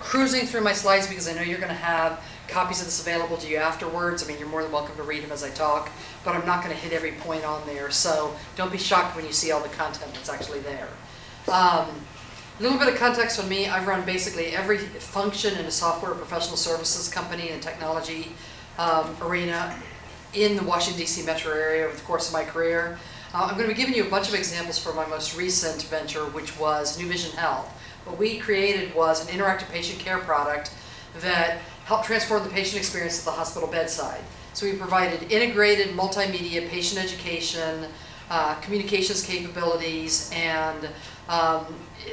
cruising through my slides because I know you're going to have copies of this available to you afterwards. I mean, you're more than welcome to read them as I talk, but I'm not going to hit every point on there, so don't be shocked when you see all the content that's actually there. A little bit of context on me. I've run basically every function in a software professional services company and technology arena in the Washington, D.C. metro area over the course of my career. I'm going to be giving you a bunch of examples from my most recent venture, which was New Vision Health. What we created was an interactive patient care product that helped transform the patient experience at the hospital bedside. So we provided integrated multimedia patient education, communications capabilities, and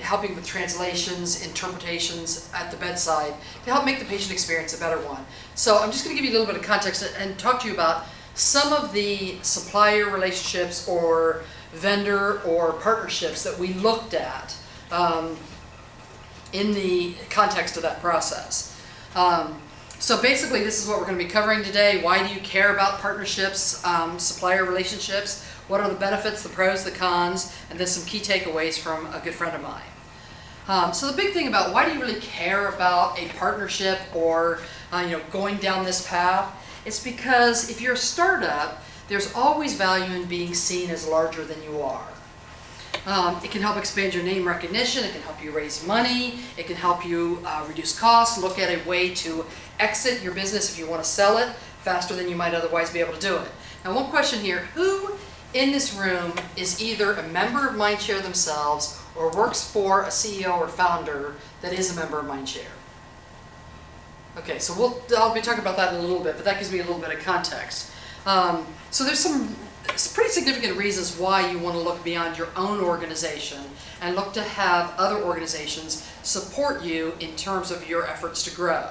helping with translations, interpretations at the bedside to help make the patient experience a better one. So I'm just going to give you a little bit of context and talk to you about some of the supplier relationships or vendor or partnerships that we looked at in the context of that process. So basically this is what we're going to be covering today. Why do you care about partnerships, supplier relationships? What are the benefits, the pros, the cons, and then some key takeaways from a good friend of mine. So the big thing about why do you really care about a partnership or going down this path? It's because if you're a startup, there's always value in being seen as larger than you are. It can help expand your name recognition, it can help you raise money, it can help you reduce costs, look at a way to exit your business if you want to sell it faster than you might otherwise be able to do it. Now one question here, who in this room is either a member of Mindshare themselves or works for a CEO or founder that is a member of Mindshare? Okay, so I'll be talking about that in a little bit, but that gives me a little bit of context. So there's some pretty significant reasons why you want to look beyond your own organization and look to have other organizations support you in terms of your efforts to grow.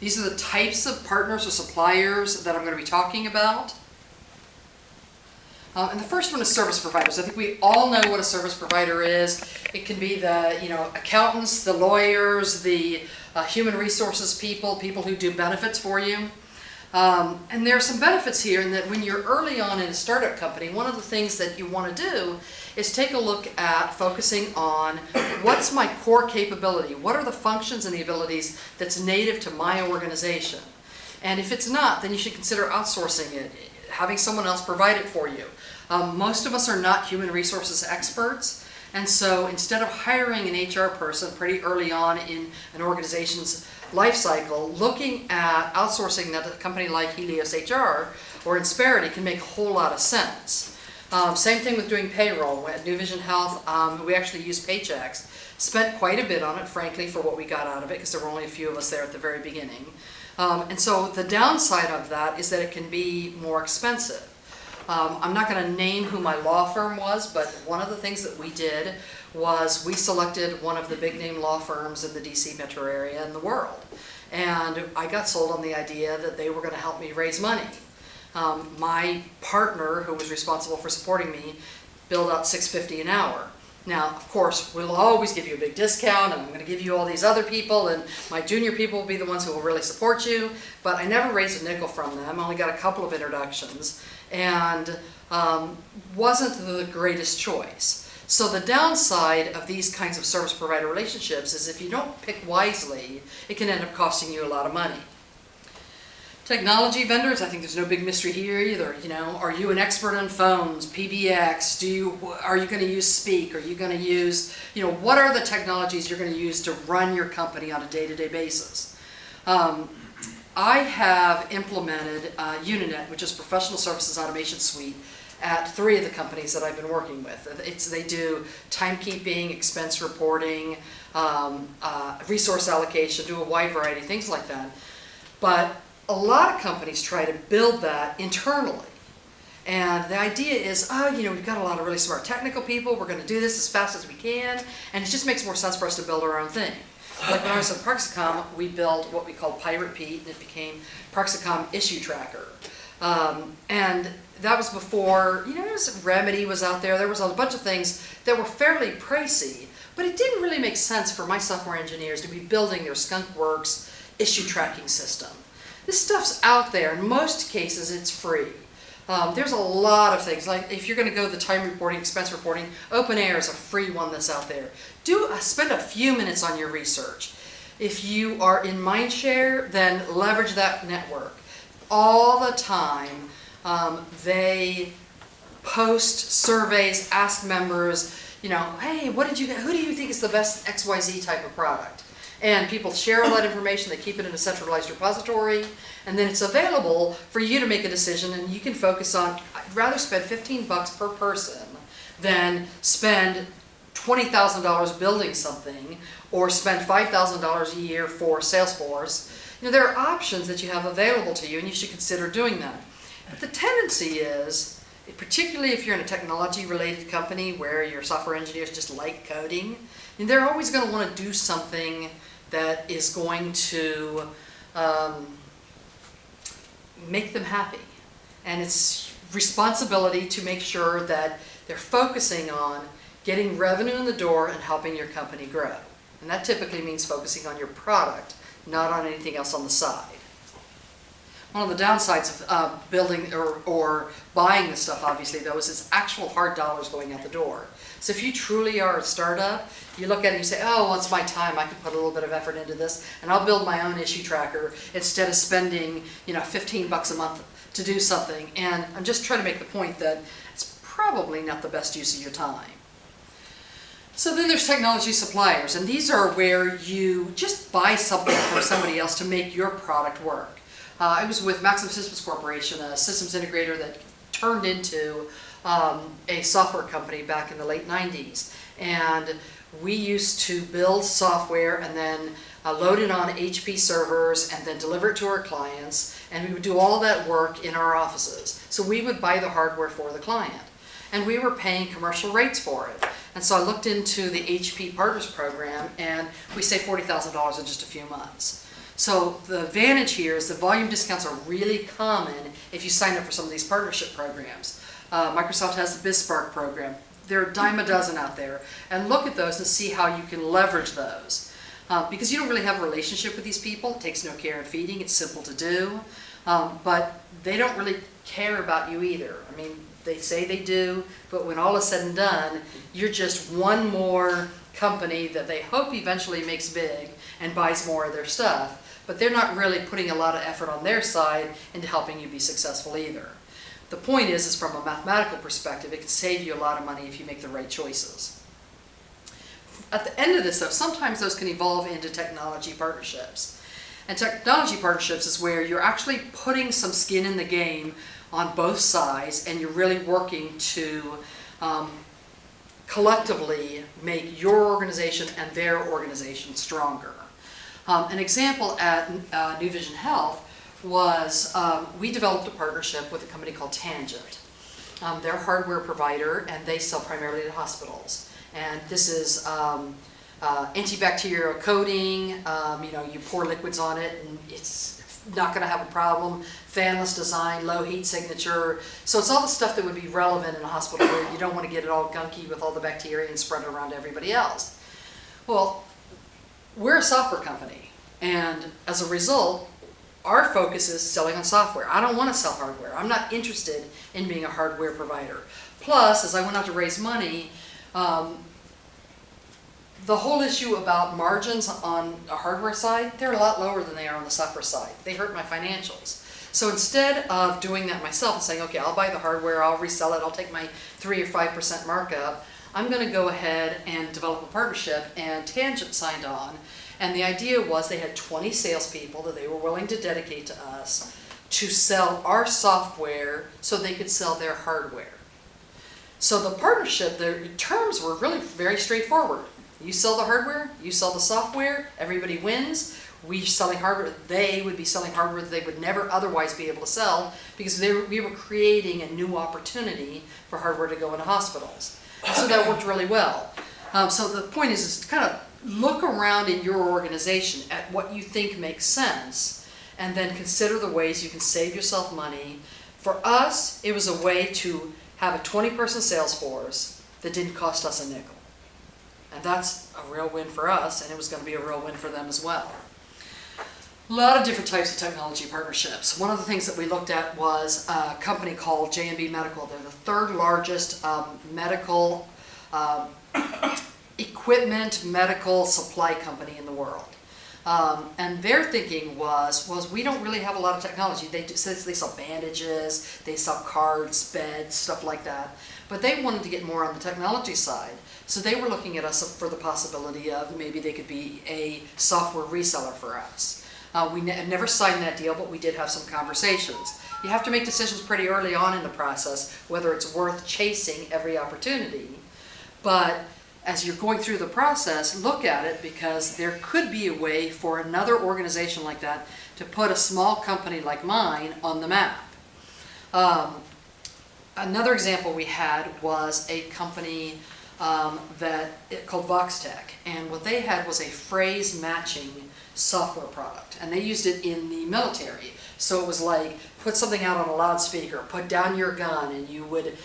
These are the types of partners or suppliers that I'm going to be talking about. And the first one is service providers. I think we all know what a service provider is. It can be the accountants, the lawyers, the human resources people who do benefits for you. And there are some benefits here in that when you're early on in a startup company, one of the things that you want to do is take a look at focusing on what's my core capability, what are the functions and the abilities that's native to my organization. And if it's not, then you should consider outsourcing it, having someone else provide it for you. Most of us are not human resources experts, and so instead of hiring an HR person pretty early on in an organization's life cycle, looking at outsourcing that a company like Helios HR or Insperity can make a whole lot of sense. Same thing with doing payroll. At New Vision Health, we actually use Paychecks. Spent quite a bit on it, frankly, for what we got out of it, because there were only a few of us there at the very beginning. And so the downside of that is that it can be more expensive. I'm not going to name who my law firm was, but one of the things that we did was we selected one of the big name law firms in the DC metro area in the world. And I got sold on the idea that they were going to help me raise money. My partner, who was responsible for supporting me, billed out $6.50 an hour. Now, of course, we'll always give you a big discount, and I'm going to give you all these other people, and my junior people will be the ones who will really support you, but I never raised a nickel from them. I only got a couple of introductions, and wasn't the greatest choice. So the downside of these kinds of service provider relationships is if you don't pick wisely, it can end up costing you a lot of money. Technology vendors, I think there's no big mystery here either. Are you an expert on phones, PBX? Are you going to use Speak? Are you going to use, what are the technologies you're going to use to run your company on a day-to-day basis? I have implemented Uninet, which is Professional Services Automation Suite, at 3 of the companies that I've been working with. They do timekeeping, expense reporting, resource allocation, do a wide variety of things like that. But a lot of companies try to build that internally. And the idea is, we've got a lot of really smart technical people, we're going to do this as fast as we can, and it just makes more sense for us to build our own thing. Like when I was at Praxicom, we built what we called Pirate Pete, and it became Praxicom Issue Tracker. And that was before, Remedy was out there. There was a bunch of things that were fairly pricey, but it didn't really make sense for my software engineers to be building their skunkworks issue tracking system. This stuff's out there. In most cases, it's free. There's a lot of things, like if you're going to go the time reporting, expense reporting, OpenAir is a free one that's out there. Spend a few minutes on your research. If you are in Mindshare, then leverage that network. All the time, they post surveys, ask members, you know, hey, who do you think is the best XYZ type of product? And people share all that information, they keep it in a centralized repository, and then it's available for you to make a decision, and you can focus on, I'd rather spend $15 per person than spend $20,000 building something, or spend $5,000 a year for Salesforce. You know, there are options that you have available to you, and you should consider doing that. But the tendency is, particularly if you're in a technology-related company where your software engineers just like coding, and they're always going to want to do something that is going to make them happy. And it's responsibility to make sure that they're focusing on getting revenue in the door and helping your company grow. And that typically means focusing on your product, not on anything else on the side. One of the downsides of building or buying this stuff, obviously, though, is it's actual hard dollars going out the door. So if you truly are a startup, you look at it and you say, oh, well, it's my time. I can put a little bit of effort into this, and I'll build my own issue tracker instead of spending, you know, $15 a month to do something. And I'm just trying to make the point that it's probably not the best use of your time. So then there's technology suppliers, and these are where you just buy something from somebody else to make your product work. I was with Maxim Systems Corporation, a systems integrator that turned into a software company back in the late 90s. And we used to build software and then load it on HP servers and then deliver it to our clients. And we would do all that work in our offices. So we would buy the hardware for the client. And we were paying commercial rates for it. And so I looked into the HP Partners Program, and we saved $40,000 in just a few months. So the advantage here is the volume discounts are really common if you sign up for some of these partnership programs. Microsoft has the BizSpark program. There are a dime a dozen out there. And look at those and see how you can leverage those. Because you don't really have a relationship with these people. It takes no care and feeding. It's simple to do. But they don't really care about you either. I mean, they say they do, but when all is said and done, you're just one more company that they hope eventually makes big and buys more of their stuff. But they're not really putting a lot of effort on their side into helping you be successful either. The point is from a mathematical perspective, it can save you a lot of money if you make the right choices. At the end of this, though, sometimes those can evolve into technology partnerships. And technology partnerships is where you're actually putting some skin in the game on both sides, and you're really working to collectively make your organization and their organization stronger. An example at New Vision Health was we developed a partnership with a company called Tangent. They're a hardware provider, and they sell primarily to hospitals. And this is antibacterial coating. You know, you pour liquids on it, and it's not going to have a problem. Fanless design, low heat signature. So it's all the stuff that would be relevant in a hospital where you don't want to get it all gunky with all the bacteria and spread it around to everybody else. Well, we're a software company, and as a result, our focus is selling on software. I don't want to sell hardware. I'm not interested in being a hardware provider. Plus, as I went out to raise money, the whole issue about margins on a hardware side, they're a lot lower than they are on the software side. They hurt my financials. So instead of doing that myself and saying, okay, I'll buy the hardware, I'll resell it, I'll take my 3 or 5% markup, I'm going to go ahead and develop a partnership, and Tangent signed on. And the idea was they had 20 salespeople that they were willing to dedicate to us to sell our software so they could sell their hardware. So the partnership, the terms were really very straightforward. You sell the hardware, you sell the software, everybody wins. We're selling hardware, they would be selling hardware that they would never otherwise be able to sell, because we were creating a new opportunity for hardware to go into hospitals. So that worked really well. So the point is to kind of look around in your organization at what you think makes sense, and then consider the ways you can save yourself money. For us, it was a way to have a 20-person sales force that didn't cost us a nickel. And that's a real win for us, and it was going to be a real win for them as well. A lot of different types of technology partnerships. One of the things that we looked at was a company called J&B Medical. They're the third largest medical equipment, medical supply company in the world. And their thinking was we don't really have a lot of technology. They sell bandages, they sell cards, beds, stuff like that. But they wanted to get more on the technology side. So they were looking at us for the possibility of maybe they could be a software reseller for us. We never signed that deal, but we did have some conversations. You have to make decisions pretty early on in the process, whether it's worth chasing every opportunity. But as you're going through the process, look at it, because there could be a way for another organization like that to put a small company like mine on the map. Another example we had was a company called VoxTech, and what they had was a phrase matching software product, and they used it in the military. So it was like, put something out on a loudspeaker, put down your gun, and you would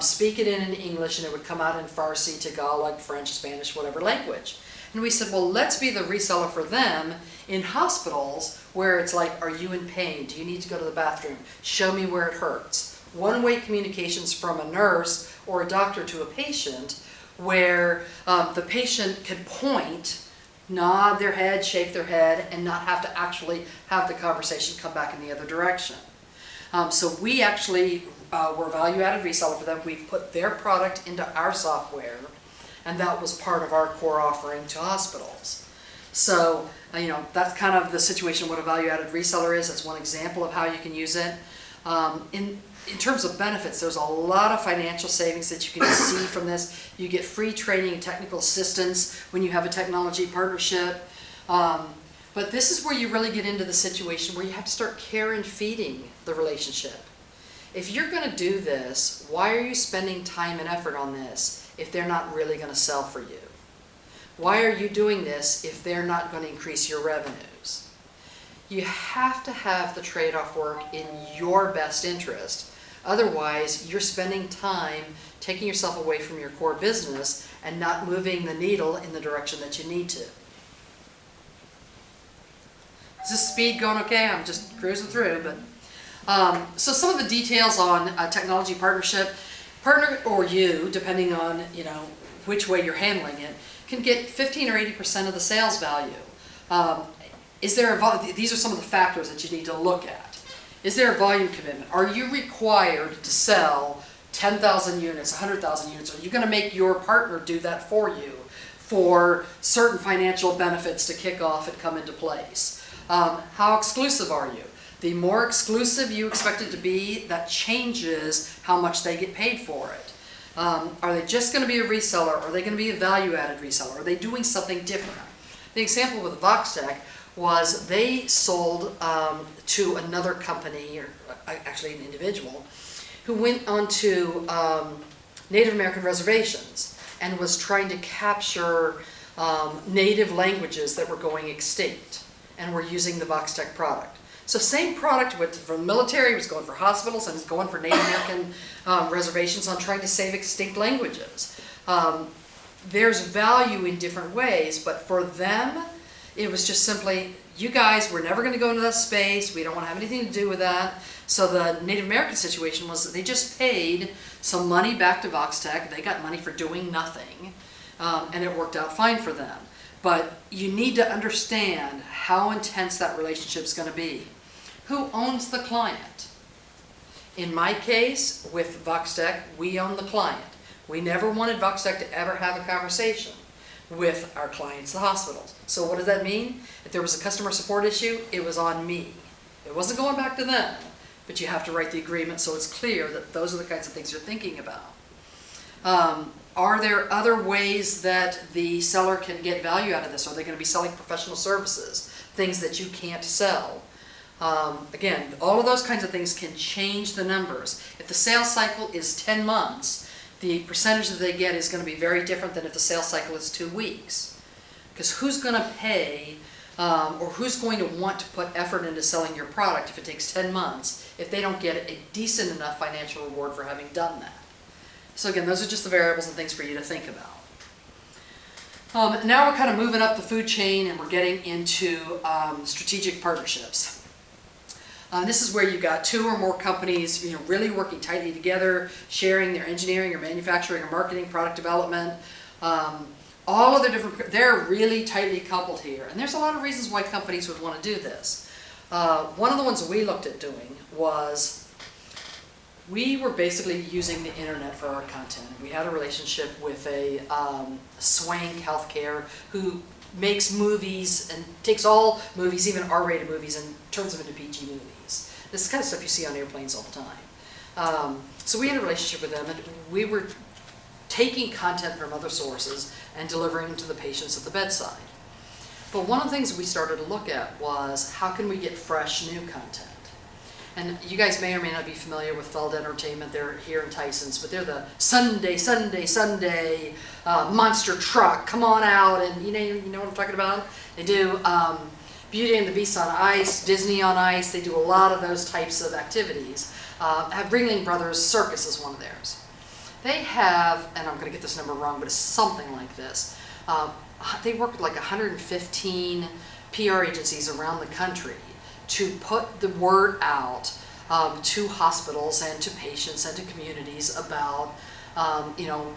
speak it in English, and it would come out in Farsi, Tagalog, French, Spanish, whatever language. And we said, well, let's be the reseller for them in hospitals where it's like, are you in pain? Do you need to go to the bathroom? Show me where it hurts. One-way communications from a nurse or a doctor to a patient, where the patient can point, nod their head, shake their head, and not have to actually have the conversation come back in the other direction. So we actually were a value-added reseller for them. We put their product into our software, and that was part of our core offering to hospitals. So, that's kind of the situation what a value-added reseller is. That's one example of how you can use it. In terms of benefits, there's a lot of financial savings that you can see from this. You get free training and technical assistance when you have a technology partnership. But this is where you really get into the situation where you have to start care and feeding the relationship. If you're going to do this, why are you spending time and effort on this if they're not really going to sell for you? Why are you doing this if they're not going to increase your revenues? You have to have the trade-off work in your best interest. Otherwise, you're spending time taking yourself away from your core business and not moving the needle in the direction that you need to. Is this speed going okay? I'm just cruising through. But so some of the details on a technology partnership, partner or you, depending on which way you're handling it, can get 15 or 80% of the sales value. These are some of the factors that you need to look at. Is there a volume commitment? Are you required to sell 10,000 units, 100,000 units? Are you going to make your partner do that for you for certain financial benefits to kick off and come into place? How exclusive are you? The more exclusive you expect it to be, that changes how much they get paid for it. Are they just going to be a reseller? Are they going to be a value-added reseller? Are they doing something different? The example with VoxTech was they sold to another company, or actually an individual, who went onto Native American reservations and was trying to capture native languages that were going extinct, and were using the VoxTech product. So same product from the military, was going for hospitals, and is going for Native American reservations on trying to save extinct languages. There's value in different ways, but for them, it was just simply, you guys, we're never going to go into that space. We don't want to have anything to do with that. So the Native American situation was that they just paid some money back to VoxTech. They got money for doing nothing, and it worked out fine for them. But you need to understand how intense that relationship is going to be. Who owns the client? In my case, with VoxTech, we own the client. We never wanted VoxTech to ever have a conversation with our clients, the hospitals. So what does that mean? If there was a customer support issue, it was on me. It wasn't going back to them, but you have to write the agreement so it's clear that those are the kinds of things you're thinking about. Are there other ways that the seller can get value out of this? Are they going to be selling professional services, things that you can't sell? Again, all of those kinds of things can change the numbers. If the sales cycle is 10 months, the percentage that they get is going to be very different than if the sales cycle is 2 weeks. Because who's going to pay or who's going to want to put effort into selling your product if it takes 10 months if they don't get a decent enough financial reward for having done that? So again, those are just the variables and things for you to think about. Now we're kind of moving up the food chain and we're getting into strategic partnerships. This is where you've got 2 or more companies, really working tightly together, sharing their engineering or manufacturing or marketing, product development. all of the different, they're really tightly coupled here. And there's a lot of reasons why companies would want to do this. One of the ones that we looked at doing was we were basically using the internet for our content. We had a relationship with a Swank Healthcare who makes movies and takes all movies, even R-rated movies, and turns them into PG movies. This is the kind of stuff you see on airplanes all the time. So we had a relationship with them, and we were taking content from other sources and delivering it to the patients at the bedside. But one of the things we started to look at was how can we get fresh, new content? And you guys may or may not be familiar with Feld Entertainment. They're here in Tyson's, but they're the Sunday monster truck. Come on out, and you know what I'm talking about. They do Beauty and the Beast on Ice, Disney on Ice. They do a lot of those types of activities. Ringling Brothers Circus is one of theirs. They have, and I'm going to get this number wrong, but it's something like this. They work with like 115 PR agencies around the country to put the word out to hospitals and to patients and to communities about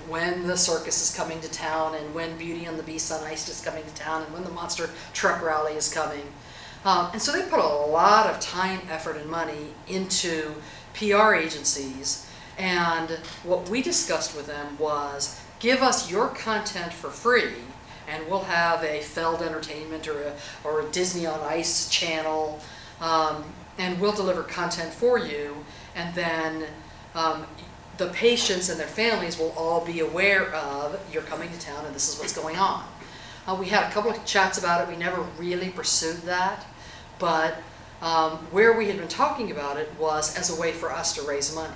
when the circus is coming to town, and when Beauty and the Beast on Ice is coming to town, and when the monster truck rally is coming. And so they put a lot of time, effort, and money into PR agencies. And what we discussed with them was, give us your content for free, and we'll have a Feld Entertainment or a Disney on Ice channel, and we'll deliver content for you, and then the patients and their families will all be aware of you're coming to town and this is what's going on. We had a couple of chats about it. We never really pursued that, but where we had been talking about it was as a way for us to raise money.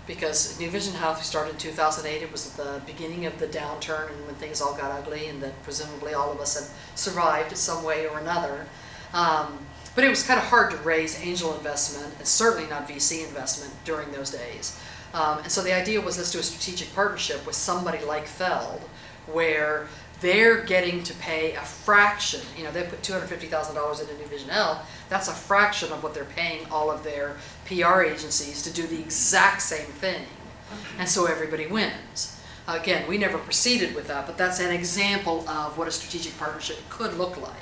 Because New Vision Health started in 2008, it was at the beginning of the downturn and when things all got ugly, and that presumably all of us had survived some way or another. But it was kind of hard to raise angel investment, and certainly not VC investment during those days. And so the idea was, let's do a strategic partnership with somebody like Feld, where they're getting to pay a fraction. They put $250,000 into New Vision Health. That's a fraction of what they're paying all of their PR agencies to do the exact same thing. And so everybody wins. Again, we never proceeded with that, but that's an example of what a strategic partnership could look like.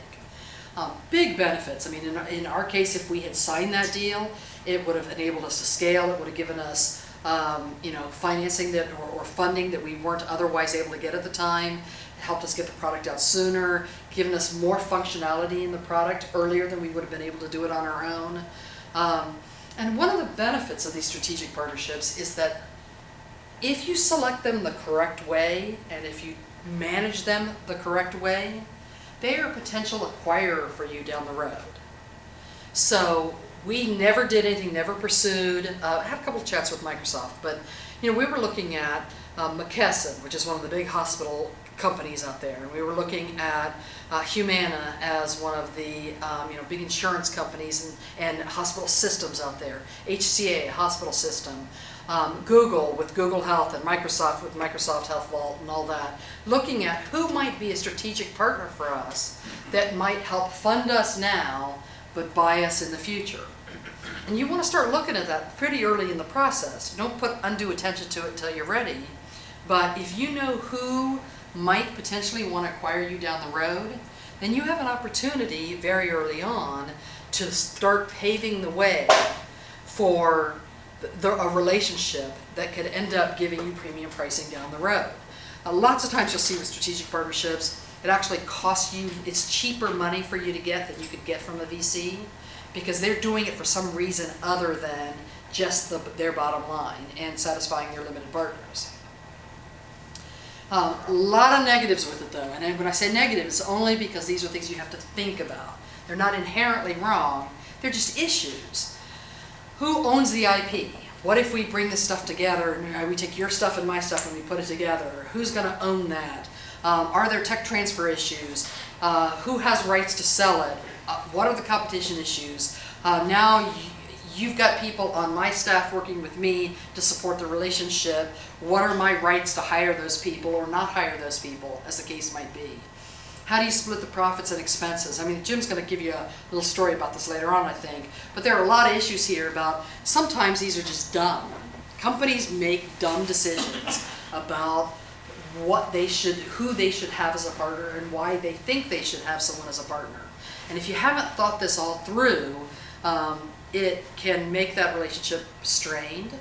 Big benefits. I mean, in our case, if we had signed that deal, it would have enabled us to scale. It would have given us financing that or funding that we weren't otherwise able to get at the time. It helped us get the product out sooner, given us more functionality in the product earlier than we would have been able to do it on our own. And one of the benefits of these strategic partnerships is that if you select them the correct way, and if you manage them the correct way, they are a potential acquirer for you down the road. So we never did anything, never pursued. I had a couple of chats with Microsoft, but we were looking at McKesson, which is one of the big hospital companies out there, and we were looking at Humana as one of the big insurance companies and hospital systems out there. HCA, hospital system. Google with Google Health, and Microsoft with Microsoft Health Vault and all that, looking at who might be a strategic partner for us that might help fund us now but buy us in the future. And you want to start looking at that pretty early in the process. Don't put undue attention to it until you're ready, but if you know who might potentially want to acquire you down the road, then you have an opportunity very early on to start paving the way for a relationship that could end up giving you premium pricing down the road. Lots of times you'll see with strategic partnerships, it actually costs you, it's cheaper money for you to get than you could get from a VC, because they're doing it for some reason other than just their bottom line and satisfying their limited partners. A lot of negatives with it though, and when I say negatives, it's only because these are things you have to think about. They're not inherently wrong, they're just issues. Who owns the IP? What if we bring this stuff together, and we take your stuff and my stuff and we put it together? Who's going to own that? Are there tech transfer issues? Who has rights to sell it? What are the competition issues? Now you've got people on my staff working with me to support the relationship. What are my rights to hire those people or not hire those people, as the case might be? How do you split the profits and expenses? I mean, Jim's going to give you a little story about this later on, I think. But there are a lot of issues here about sometimes these are just dumb. Companies make dumb decisions about who they should have as a partner and why they think they should have someone as a partner. And if you haven't thought this all through, it can make that relationship strained,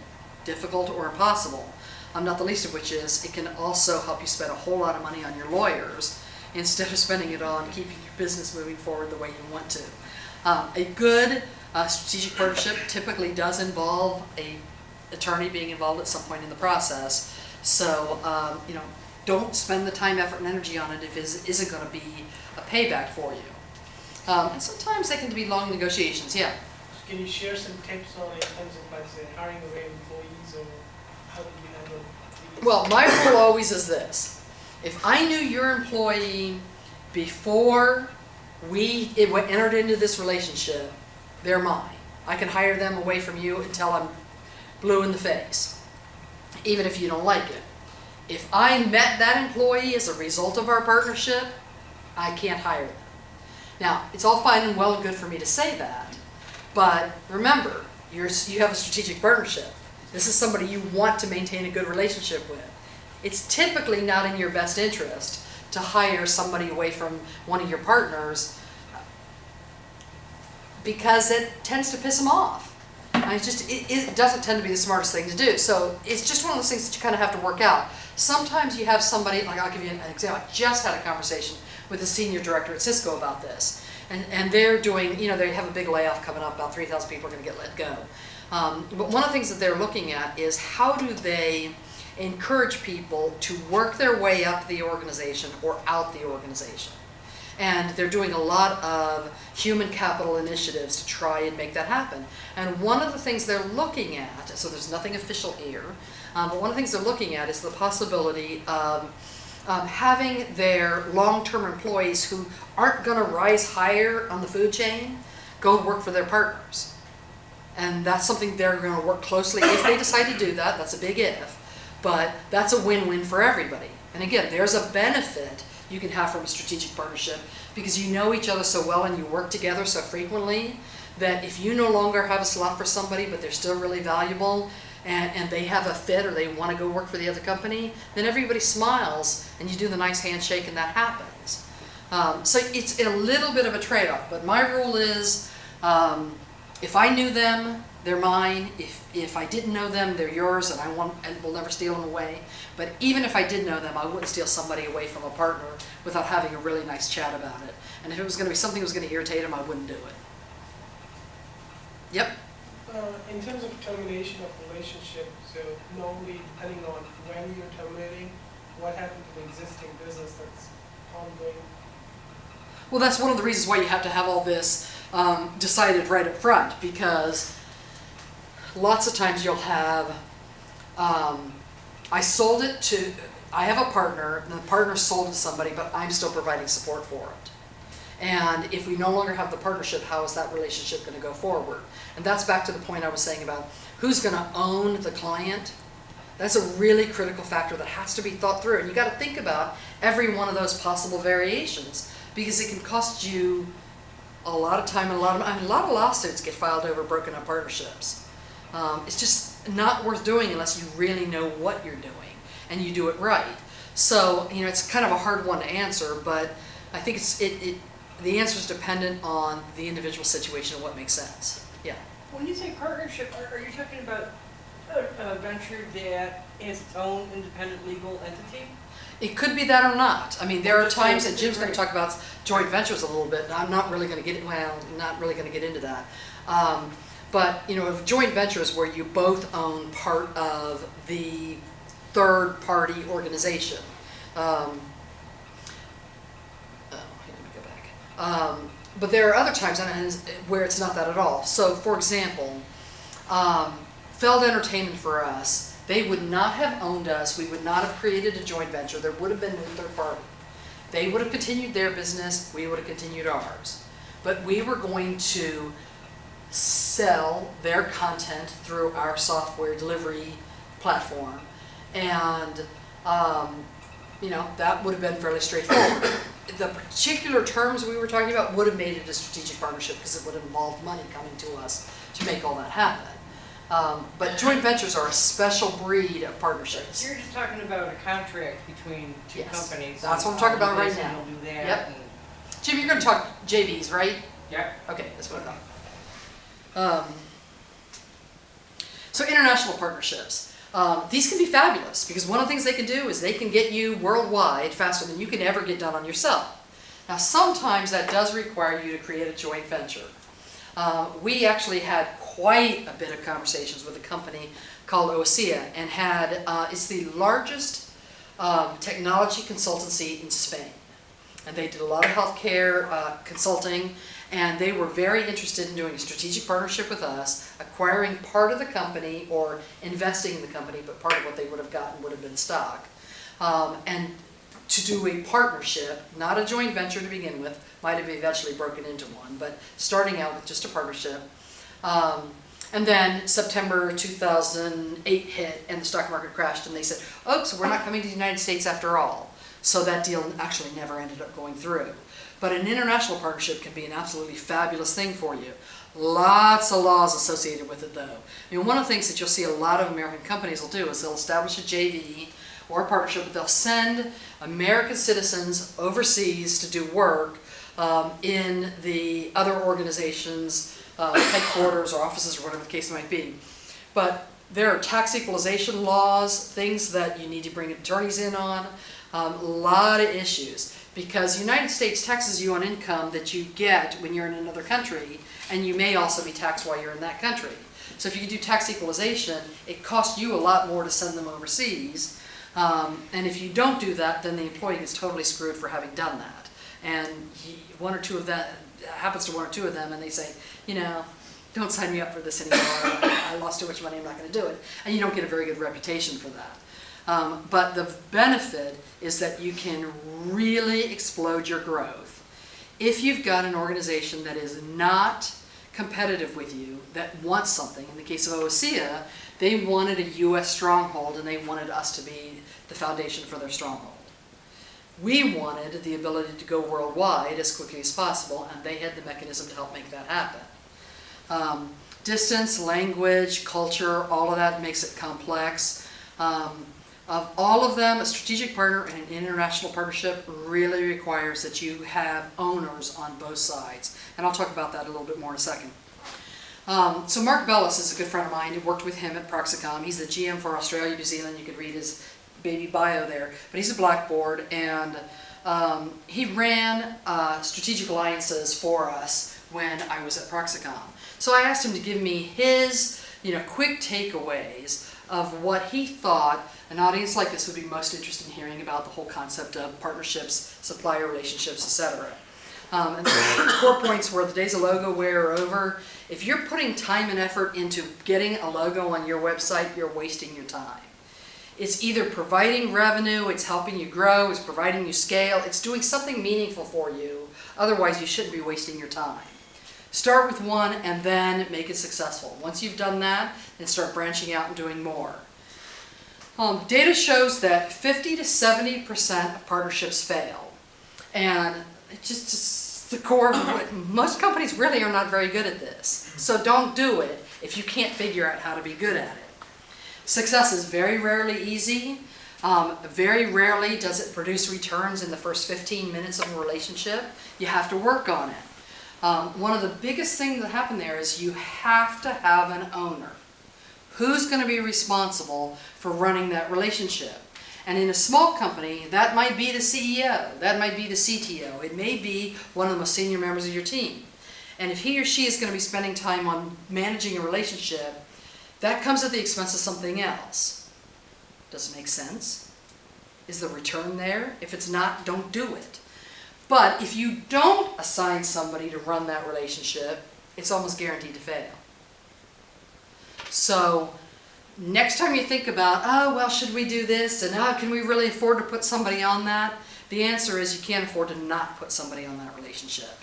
difficult, or impossible. Not the least of which is it can also help you spend a whole lot of money on your lawyers instead of spending it on keeping your business moving forward the way you want to. A good strategic partnership typically does involve an attorney being involved at some point in the process. So, don't spend the time, effort, and energy on it if it isn't going to be a payback for you. And sometimes they can be long negotiations, yeah. Can you share some tips on in terms of, like, say, hiring away employees, or how do you handle these? Well, my rule always is this. If I knew your employee before we entered into this relationship, they're mine. I can hire them away from you until I'm blue in the face, even if you don't like it. If I met that employee as a result of our partnership, I can't hire them. Now, it's all fine and well and good for me to say that, but remember, you have a strategic partnership. This is somebody you want to maintain a good relationship with. It's typically not in your best interest to hire somebody away from one of your partners because it tends to piss them off. It doesn't tend to be the smartest thing to do. So it's just one of those things that you kind of have to work out. Sometimes you have somebody, like I'll give you an example. I just had a conversation with the senior director at Cisco about this. And they're doing, they have a big layoff coming up, about 3,000 people are going to get let go. But one of the things that they're looking at is how do they encourage people to work their way up the organization or out the organization. And they're doing a lot of human capital initiatives to try and make that happen. And one of the things they're looking at, so there's nothing official here, but one of the things they're looking at is the possibility of having their long-term employees who aren't going to rise higher on the food chain go work for their partners. And that's something they're going to work closely, if they decide to do that, that's a big if, but that's a win-win for everybody. And again, there's a benefit you can have from a strategic partnership because you know each other so well and you work together so frequently that if you no longer have a slot for somebody but they're still really valuable and they have a fit or they want to go work for the other company, then everybody smiles and you do the nice handshake and that happens. So it's a little bit of a trade-off, but my rule is if I knew them, they're mine. If I didn't know them, they're yours, and will never steal them away. But even if I did know them, I wouldn't steal somebody away from a partner without having a really nice chat about it. And if it was going to be something that was going to irritate them, I wouldn't do it. Yep. In terms of termination of relationship, so normally depending on when you're terminating, what happened to the existing business that's ongoing? Well, that's one of the reasons why you have to have all this decided right up front, because lots of times you'll have, I have a partner, and the partner sold to somebody, but I'm still providing support for it. And if we no longer have the partnership, how is that relationship going to go forward? And that's back to the point I was saying about who's going to own the client. That's a really critical factor that has to be thought through. And you got to think about every one of those possible variations, because it can cost you a lot of time and a lot of lawsuits get filed over broken up partnerships. It's just not worth doing unless you really know what you're doing and you do it right. So, it's kind of a hard one to answer, but I think the answer is dependent on the individual situation and what makes sense. Yeah. When you say partnership, are you talking about a venture that has its own independent legal entity? It could be that or not. I mean, there are times, and Jim's going to talk about joint ventures a little bit. I'm not really going to get into that. But a joint venture is where you both own part of the third-party organization. But there are other times where it's not that at all. So, for example, Feld Entertainment for us, they would not have owned us. We would not have created a joint venture. There would have been no third party. They would have continued their business. We would have continued ours. But we were going to sell their content through our software delivery platform. And, that would have been fairly straightforward. The particular terms we were talking about would have made it a strategic partnership because it would have involved money coming to us to make all that happen. But joint ventures are a special breed of partnerships. You're just talking about a contract between two Yes, companies. that's what I'm talking about right This and now. you'll do that. Yep. and- Jim, you're going to talk JVs, right? Yeah. Okay, that's what I thought. So international partnerships. These can be fabulous because one of the things they can do is they can get you worldwide faster than you can ever get done on yourself. Now sometimes that does require you to create a joint venture. We actually had quite a bit of conversations with a company called OSEA and had, it's the largest technology consultancy in Spain. And they did a lot of healthcare consulting, and they were very interested in doing a strategic partnership with us, acquiring part of the company or investing in the company, but part of what they would have gotten would have been stock. And to do a partnership, not a joint venture to begin with, might have eventually broken into one, but starting out with just a partnership. And then September 2008 hit and the stock market crashed and they said, oh, so we're not coming to the United States after all. So that deal actually never ended up going through. But an international partnership can be an absolutely fabulous thing for you. Lots of laws associated with it though. I mean, one of the things that you'll see a lot of American companies will do is they'll establish a JV or a partnership, but they'll send American citizens overseas to do work in the other organizations' headquarters or offices or whatever the case might be. But there are tax equalization laws, things that you need to bring attorneys in on, a lot of issues. Because the United States taxes you on income that you get when you're in another country, and you may also be taxed while you're in that country. So if you do tax equalization, it costs you a lot more to send them overseas. And if you don't do that, then the employee gets totally screwed for having done that. And one or two of that happens to one or two of them, and they say, you know, don't sign me up for this anymore. I lost too much money. I'm not going to do it. And you don't get a very good reputation for that. But the benefit is that you can really explode your growth. If you've got an organization that is not competitive with you, that wants something, in the case of OSEA, they wanted a U.S. stronghold and they wanted us to be the foundation for their stronghold. We wanted the ability to go worldwide as quickly as possible, and they had the mechanism to help make that happen. Distance, language, culture, all of that makes it complex. Of all of them, a strategic partner and an international partnership really requires that you have owners on both sides. And I'll talk about that a little bit more in a second. So Mark Bellis is a good friend of mine. I worked with him at Proxicom. He's the GM for Australia, New Zealand. You can read his baby bio there. But he's a blackboard, and he ran strategic alliances for us when I was at Proxicom. So I asked him to give me his quick takeaways of what he thought an audience like this would be most interested in hearing about the whole concept of partnerships, supplier relationships, etc. And the core points were the days of logo wear are over. If you're putting time and effort into getting a logo on your website, you're wasting your time. It's either providing revenue, it's helping you grow, it's providing you scale, it's doing something meaningful for you. Otherwise, you shouldn't be wasting your time. Start with one and then make it successful. Once you've done that, then start branching out and doing more. Data shows that 50 to 70% of partnerships fail. And it's just the core of what most companies really are not very good at this. So don't do it if you can't figure out how to be good at it. Success is very rarely easy. Very rarely does it produce returns in the first 15 minutes of a relationship. You have to work on it. One of the biggest things that happen there is you have to have an owner. Who's going to be responsible for running that relationship? And in a small company, that might be the CEO, that might be the CTO, it may be one of the most senior members of your team. And if he or she is going to be spending time on managing a relationship, that comes at the expense of something else. Does it make sense? Is the return there? If it's not, don't do it. But if you don't assign somebody to run that relationship, it's almost guaranteed to fail. So next time you think about, oh, well, should we do this? And can we really afford to put somebody on that? The answer is you can't afford to not put somebody on that relationship.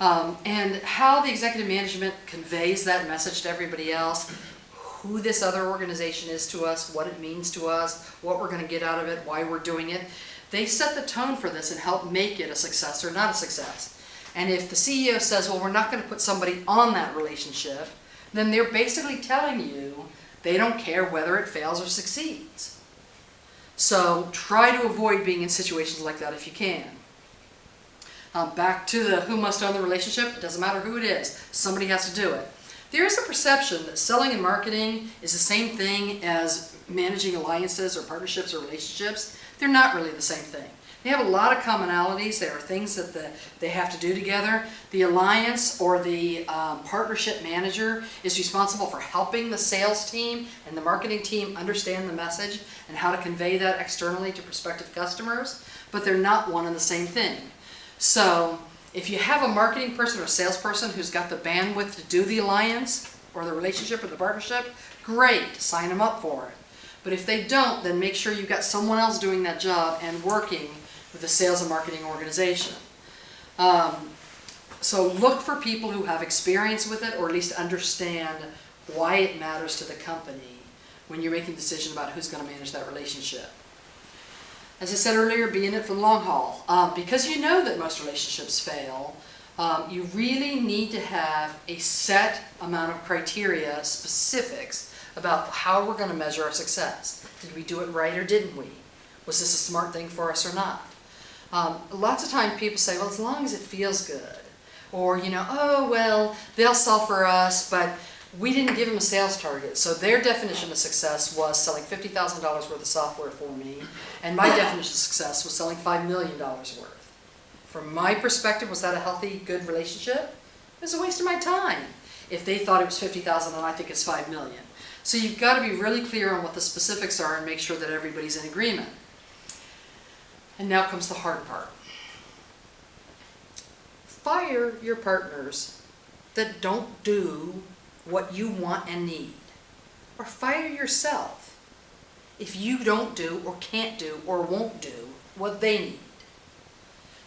And how the executive management conveys that message to everybody else, who this other organization is to us, what it means to us, what we're going to get out of it, why we're doing it. They set the tone for this and help make it a success or not a success. And if the CEO says, well, we're not going to put somebody on that relationship, then they're basically telling you they don't care whether it fails or succeeds. So try to avoid being in situations like that if you can. Back to the who must own the relationship, it doesn't matter who it is, somebody has to do it. There is a perception that selling and marketing is the same thing as managing alliances or partnerships or relationships. They're not really the same thing. They have a lot of commonalities. There are things that they have to do together. The alliance or the partnership manager is responsible for helping the sales team and the marketing team understand the message and how to convey that externally to prospective customers, but they're not one and the same thing. So if you have a marketing person or a salesperson who's got the bandwidth to do the alliance or the relationship or the partnership, great, sign them up for it. But if they don't, then make sure you've got someone else doing that job and working with the sales and marketing organization. So look for people who have experience with it or at least understand why it matters to the company when you're making a decision about who's going to manage that relationship. As I said earlier, be in it for the long haul. Because you know that most relationships fail, you really need to have a set amount of criteria, specifics, about how we're going to measure our success. Did we do it right or didn't we? Was this a smart thing for us or not? Lots of times people say, well, as long as it feels good. Or, oh, well, they'll sell for us, but we didn't give them a sales target. So their definition of success was selling $50,000 worth of software for me, and my definition of success was selling $5 million worth. From my perspective, was that a healthy, good relationship? It was a waste of my time if they thought it was $50,000 and I think it's $5 million. So you've got to be really clear on what the specifics are and make sure that everybody's in agreement. And now comes the hard part. Fire your partners that don't do what you want and need. Or fire yourself if you don't do or can't do or won't do what they need.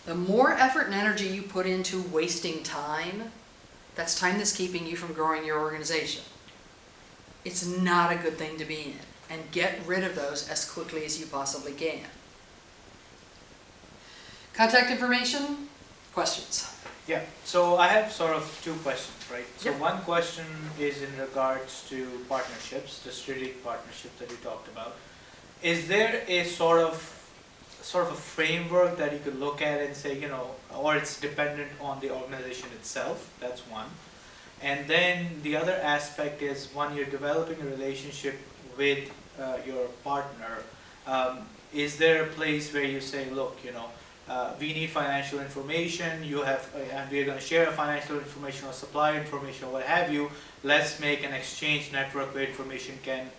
The more effort and energy you put into wasting time, that's time that's keeping you from growing your organization. It's not a good thing to be in, and get rid of those as quickly as you possibly can. Contact information, questions? Yeah, so I have sort of two questions, right? So Yep. one question is in regards to partnerships, the strategic partnerships that you talked about. Is there a sort of a framework that you could look at and say, or it's dependent on the organization itself? That's one. And then the other aspect is when you're developing a relationship with your partner, is there a place where you say, look, we need financial information, and we're going to share financial information or supplier information or what have you. Let's make an exchange network where information can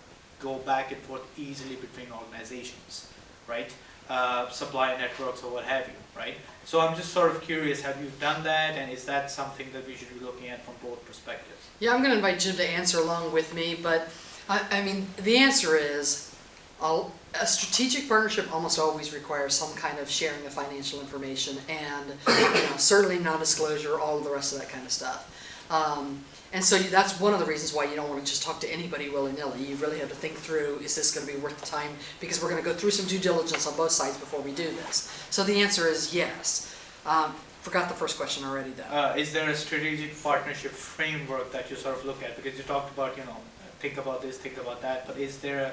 go back and forth easily between organizations, right? Supplier networks or what have you, right? So I'm just sort of curious, have you done that, and is that something that we should be looking at from both perspectives? Yeah, I'm going to invite Jim to answer along with me, but I mean, the answer is a strategic partnership almost always requires some kind of sharing of financial information and certainly non-disclosure, all of the rest of that kind of stuff. And so that's one of the reasons why you don't want to just talk to anybody willy-nilly. You really have to think through, is this going to be worth the time? Because we're going to go through some due diligence on both sides before we do this. So the answer is yes. Forgot the first question already though. Is there a strategic partnership framework that you sort of look at? Because you talked about, think about this, think about that, but is there a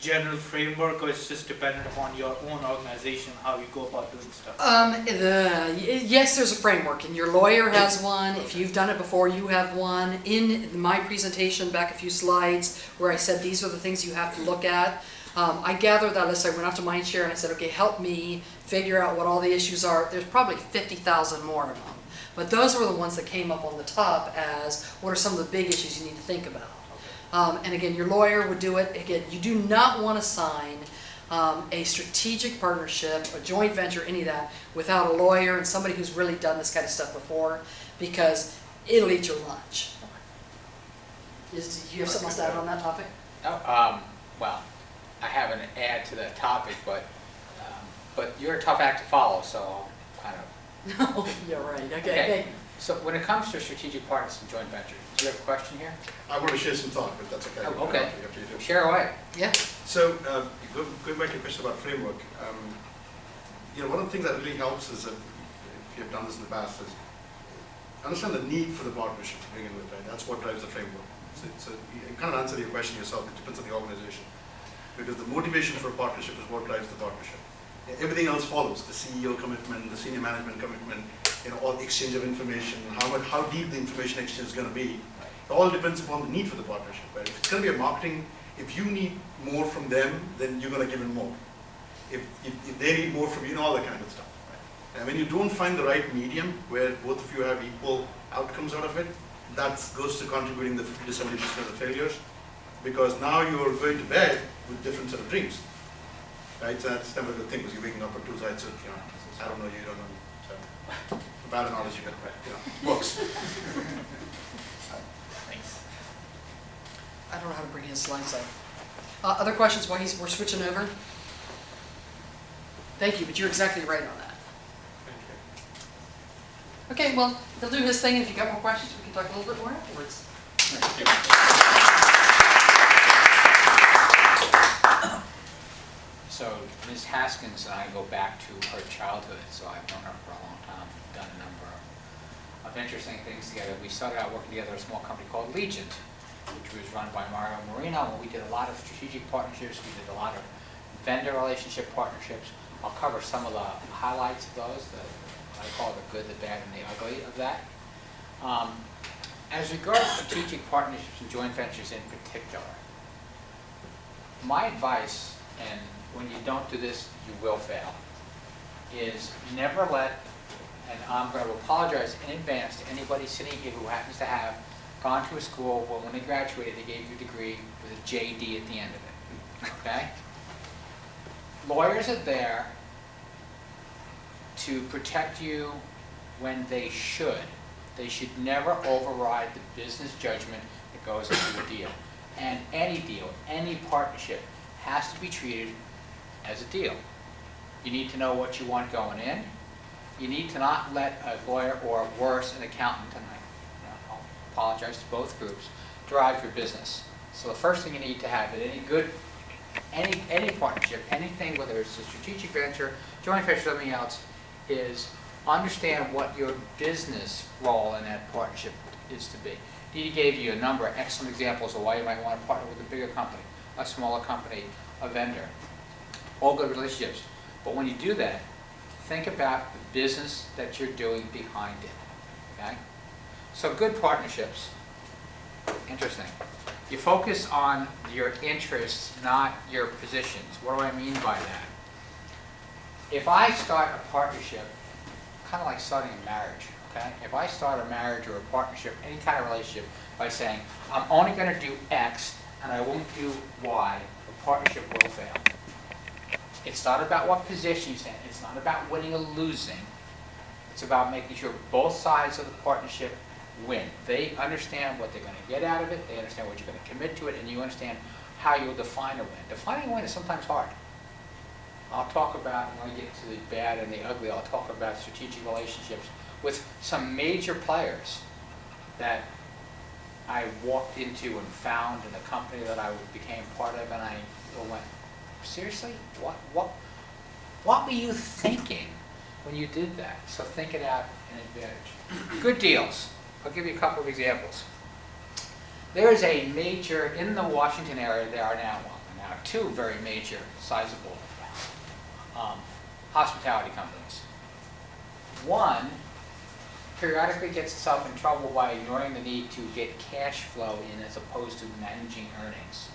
general framework, or it's just dependent upon your own organization, how you go about doing stuff? Yes, there's a framework, and your lawyer has one. If you've done it before, you have one. In my presentation, back a few slides, where I said these are the things you have to look at, I gathered that list. I went out to Mindshare and I said, okay, help me figure out what all the issues are. There's probably 50,000 more of them. But those were the ones that came up on the top as what are some of the big issues you need to think about. And again, your lawyer would do it. Again, you do not want to sign a strategic partnership, a joint venture, any of that, without a lawyer and somebody who's really done this kind of stuff before, because it'll eat your lunch. Do you have something else to add on that topic? Well, I have an add to that topic, but you're a tough act to follow, so I'll kind of... No, you're right. Okay. So when it comes to strategic partners and joint ventures, do you have a question here? I want to share some thought, but that's okay. Oh, okay. After you do. Share away. Yeah. So, going back to your question about framework, one of the things that really helps is that if you've done this in the past is understand the need for the partnership to begin with, right? That's what drives the framework. So you kind of answer your question yourself. It depends on the organization. Because the motivation for a partnership is what drives the partnership. Everything else follows, the CEO commitment, the senior management commitment, all the exchange of information, how deep the information exchange is going to be. It all depends upon the need for the partnership. Right? If it's going to be a marketing, if you need more from them, then you're going to give them more. If they need more from you, all that kind of stuff. Right? And when you don't find the right medium where both of you have equal outcomes out of it, that goes to contributing the 50 to 70% of the failures. Because now you're going to bed with different set of dreams. Right, so that's never a good thing because you're waking up on two sides of, I don't know, you don't know. So, a bad analogy, but, works. Thanks. I don't know how to bring his slides up. Other questions while we're switching over? Thank you, but you're exactly right on that. Thank you. Okay, well, he'll do his thing. If you got more questions, we can talk a little bit more afterwards. Thank you. So Ms. Haskins and I go back to her childhood, so I've known her for a long time, done a number of interesting things together. We started out working together at a small company called Legent, which was run by Mario Marino, and we did a lot of strategic partnerships, we did a lot of vendor relationship partnerships. I'll cover some of the highlights of those, I call the good, the bad, and the ugly of that. As regards strategic partnerships and joint ventures in particular, my advice, and when you don't do this, you will fail, is never let, and I'm going to apologize in advance to anybody sitting here who happens to have gone to a school where when they graduated they gave you a degree with a JD at the end of it, okay? Lawyers are there to protect you when they should. They should never override the business judgment that goes into a deal. And any deal, any partnership has to be treated as a deal. You need to know what you want going in. You need to not let a lawyer or worse, an accountant, and I'll apologize to both groups, drive your business. So the first thing you need to have in any partnership, anything, whether it's a strategic venture, joint venture, something else, is understand what your business role in that partnership is to be. Dede gave you a number of excellent examples of why you might want to partner with a bigger company, a smaller company, a vendor. All good relationships. But when you do that, think about the business that you're doing behind it. Okay? So good partnerships. Interesting. You focus on your interests, not your positions. What do I mean by that? If I start a partnership, kind of like starting a marriage, okay? If I start a marriage or a partnership, any kind of relationship, by saying, I'm only going to do X and I won't do Y, the partnership will fail. It's not about what position you stand. It's not about winning or losing. It's about making sure both sides of the partnership win. They understand what they're going to get out of it, they understand what you're going to commit to it, and you understand how you'll define a win. Defining a win is sometimes hard. I'll talk about, when I get to the bad and the ugly, I'll talk about strategic relationships with some major players that I walked into and found in a company that I became part of, and I went, seriously? What were you thinking when you did that? So think it out in advantage. Good deals. I'll give you a couple of examples. There is a major, in the Washington area, there are now two very major, sizable hospitality companies. One periodically gets itself in trouble by ignoring the need to get cash flow in as opposed to managing earnings.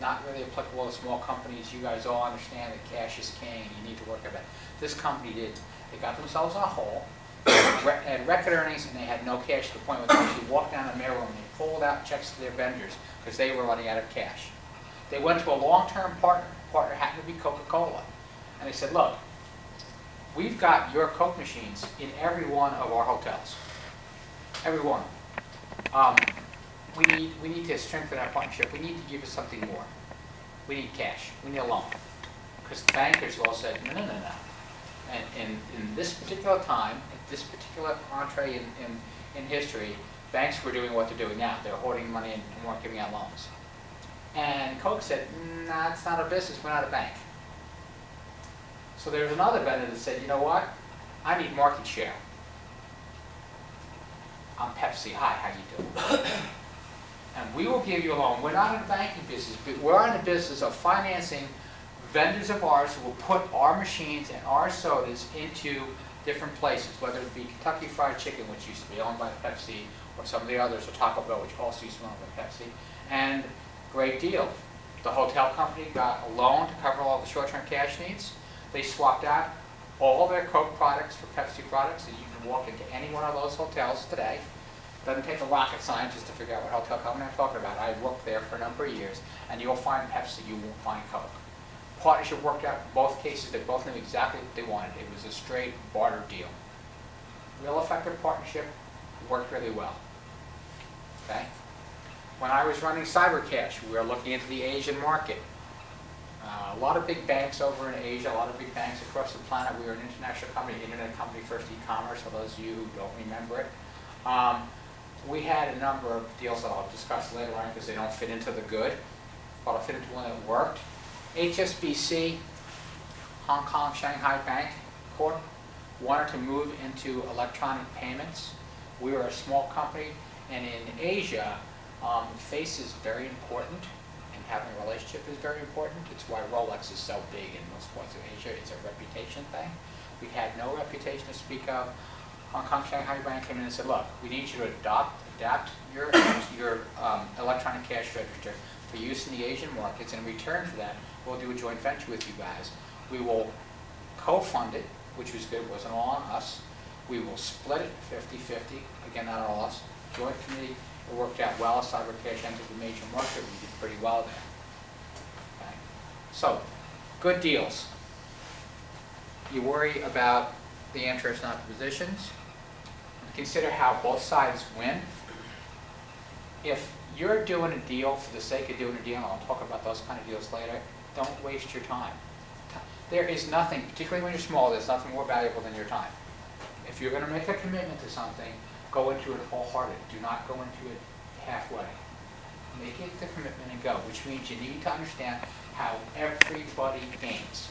Not really applicable to small companies. You guys all understand that cash is king and you need to work at that. This company didn't. They got themselves in a hole, had record earnings, and they had no cash to the point where they actually walked down the mailroom and they pulled out checks to their vendors because they were running out of cash. They went to a long-term partner. Partner happened to be Coca-Cola. And they said, look, we've got your Coke machines in every one of our hotels. Every one. We need to strengthen our partnership. We need to give you something more. We need cash. We need a loan. Because the bankers all said, no. And in this particular time, at this particular entree in history, banks were doing what they're doing now. They're hoarding money and weren't giving out loans. And Coke said, nah, it's not a business. We're not a bank. So there's another vendor that said, you know what? I need market share. I'm Pepsi. Hi, how you doing? and we will give you a loan. We're not in the banking business, but we're in the business of financing vendors of ours who will put our machines and our sodas into different places, whether it be Kentucky Fried Chicken, which used to be owned by Pepsi, or some of the others, or Taco Bell, which also used to be owned by Pepsi. And great deal. The hotel company got a loan to cover all the short-term cash needs. They swapped out all their Coke products for Pepsi products, and you can walk into any one of those hotels today. Doesn't take a rocket scientist to figure out what hotel company I'm talking about. I worked there for a number of years, and you'll find Pepsi, you won't find Coke. Partnership worked out in both cases. They both knew exactly what they wanted. It was a straight barter deal. Real effective partnership, worked really well. Okay? When I was running CyberCash, we were looking into the Asian market. A lot of big banks over in Asia, a lot of big banks across the planet. We were an international company, internet company, first e-commerce, for those of you who don't remember it. We had a number of deals that I'll discuss later on because they don't fit into the good, but I'll fit into one that worked. HSBC, Hong Kong Shanghai Bank Corp, wanted to move into electronic payments. We were a small company, and in Asia, face is very important, and having a relationship is very important. It's why Rolex is so big in most parts of Asia. It's a reputation thing. We had no reputation to speak of. Hong Kong Shanghai Bank came in and said, look, we need you to adapt your electronic cash register for use in the Asian markets. In return for that, we'll do a joint venture with you guys. We will co-fund it, which was good, it wasn't all on us. We will split it 50-50, again, not all us. Joint committee, it worked out well. CyberCash entered the major market, we did pretty well there. Okay. So, good deals. You worry about the interest, not the positions. Consider how both sides win. If you're doing a deal for the sake of doing a deal, and I'll talk about those kind of deals later, don't waste your time. There is nothing, particularly when you're small, there's nothing more valuable than your time. If you're going to make a commitment to something, go into it wholehearted. Do not go into it halfway. Make it the commitment and go, which means you need to understand how everybody gains.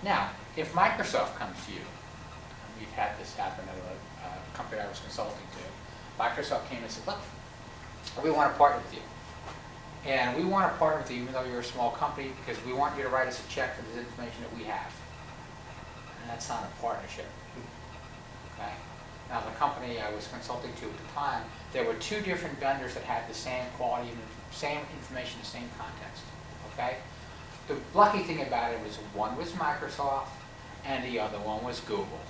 Now, if Microsoft comes to you, and we've had this happen at a company I was consulting to, Microsoft came and said, look, we want to partner with you. And we want to partner with you even though you're a small company because we want you to write us a check for this information that we have. And that's not a partnership. Okay? Now the company I was consulting to at the time, there were two different vendors that had the same quality, same information, the same context. Okay? The lucky thing about it was one was Microsoft and the other one was Google.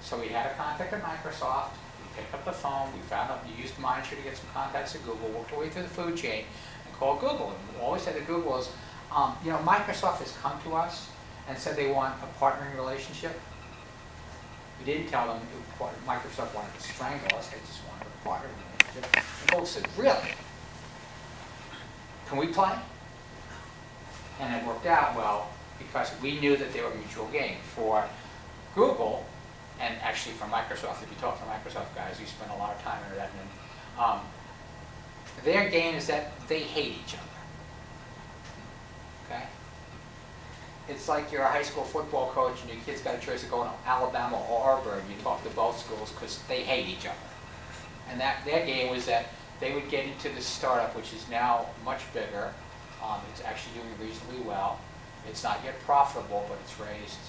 So we had a contact at Microsoft, we picked up the phone, we found out, we used Mindshare to get some contacts at Google, worked our way through the food chain and called Google. And we always said to Google is, you know, Microsoft has come to us and said they want a partnering relationship. We didn't tell them Microsoft wanted to strangle us, they just wanted a partnering relationship. And Google said, really? Can we play? And it worked out well because we knew that they were mutual gain. For Google, and actually for Microsoft, if you talk to Microsoft guys, you spend a lot of time in that, and their gain is that they hate each other. Okay? It's like you're a high school football coach and your kid's got a choice of going to Alabama or Auburn. You talk to both schools because they hate each other. And that their gain was that they would get into this startup, which is now much bigger. It's actually doing reasonably well. It's not yet profitable, but it's raised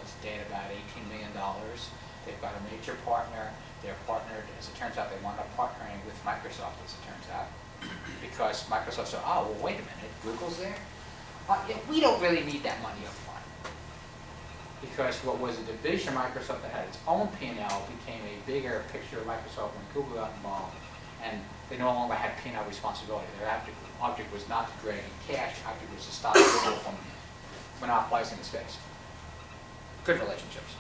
to date about $18 million. They've got a major partner. They're partnered, as it turns out, they wound up partnering with Microsoft, as it turns out, because Microsoft said, oh, well, wait a minute, Google's there? Yeah, we don't really need that money up front. Because what was a division of Microsoft that had its own P&L became a bigger picture of Microsoft when Google got involved, and they no longer had P&L responsibility. Their object was not to drag in cash, the object was to stop Google from monopolizing the space. Good relationships.